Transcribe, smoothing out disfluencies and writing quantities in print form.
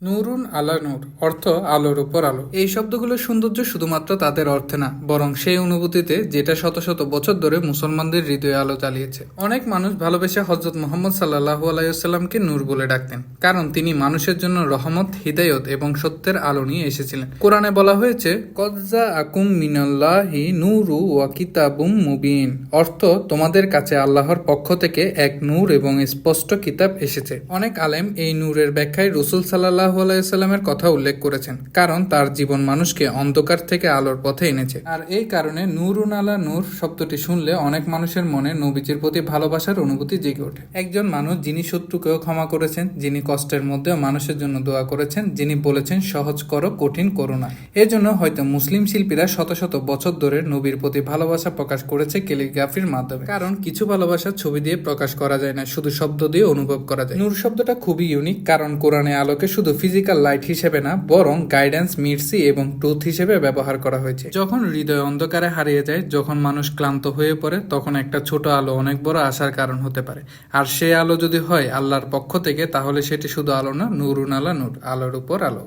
নূরুন আলা নূর অর্থ আলোর উপর আলো। এই শব্দগুলোর সৌন্দর্য শুধুমাত্র তাদের অর্থে না, বরং সেই অনুভূতিতে যেটা শত শত বছর ধরে মুসলমানদের হৃদয়ে আলো জ্বালিয়েছে। অনেক মানুষ ভালোবেসে হযরত মুহাম্মদ সাল্লাল্লাহু আলাইহি ওয়াসাল্লামকে নূর বলে ডাকতেন, কারণ তিনি মানুষের জন্য রহমত, হিদায়ত এবং সত্যের আলো নিয়ে এসেছিলেন। কোরআনে বলা হয়েছে, কদ জাআকুম মিনাল্লাহি নূরু ওয়া কিতাবুম মুবিন, অর্থ তোমাদের কাছে আল্লাহর পক্ষ থেকে এক নূর এবং স্পষ্ট কিতাব এসেছে। অনেক আলেম এই নূরের ব্যাখ্যায় রাসূল সাল্লাল্লাহু আলাইহি ওয়াসাল্লামের কথা উল্লেখ করেছেন, কারণ তার জীবন মানুষকে অন্ধকার থেকে আলোর পথে এনেছে। আর এই কারণে নূরুন আলা নূর শব্দটি শুনলে অনেক মানুষের মনে নবীজির প্রতি ভালোবাসার অনুভূতি জেগে ওঠে। একজন মানুষ যিনি শত্রুকেও ক্ষমা করেছেন, যিনি কষ্টের মধ্যেও মানুষের জন্য দোয়া করেছেন, যিনি বলেছেন সহজ করো, কঠিন করো না। এজন্য হয়তো মুসলিম শিল্পীরা শত শত বছর ধরে নবীর প্রতি ভালোবাসা প্রকাশ করেছে ক্যালিগ্রাফির মাধ্যমে। কারণ কিছু ভালোবাসা ছবি দিয়ে প্রকাশ করা যায় না, শুধু শব্দ দিয়ে অনুভব করা যায়। নূর শব্দটা খুবই ইউনিক, কারণ কোরআনে আলোকে শুধু ফিজিক্যাল লাইট হিসেবে না, বরং গাইডেন্স, মির্সি এবং ট্রুথ হিসেবে ব্যবহার করা হয়েছে। যখন হৃদয় অন্ধকারে হারিয়ে যায়, যখন মানুষ ক্লান্ত হয়ে পড়ে, তখন একটা ছোট আলো অনেক বড় আশার কারণ হতে পারে। আর সে আলো যদি হয় আল্লাহর পক্ষ থেকে, তাহলে সেটি শুধু আলো না, নূরুন আলা নূর, আলোর উপর আলো।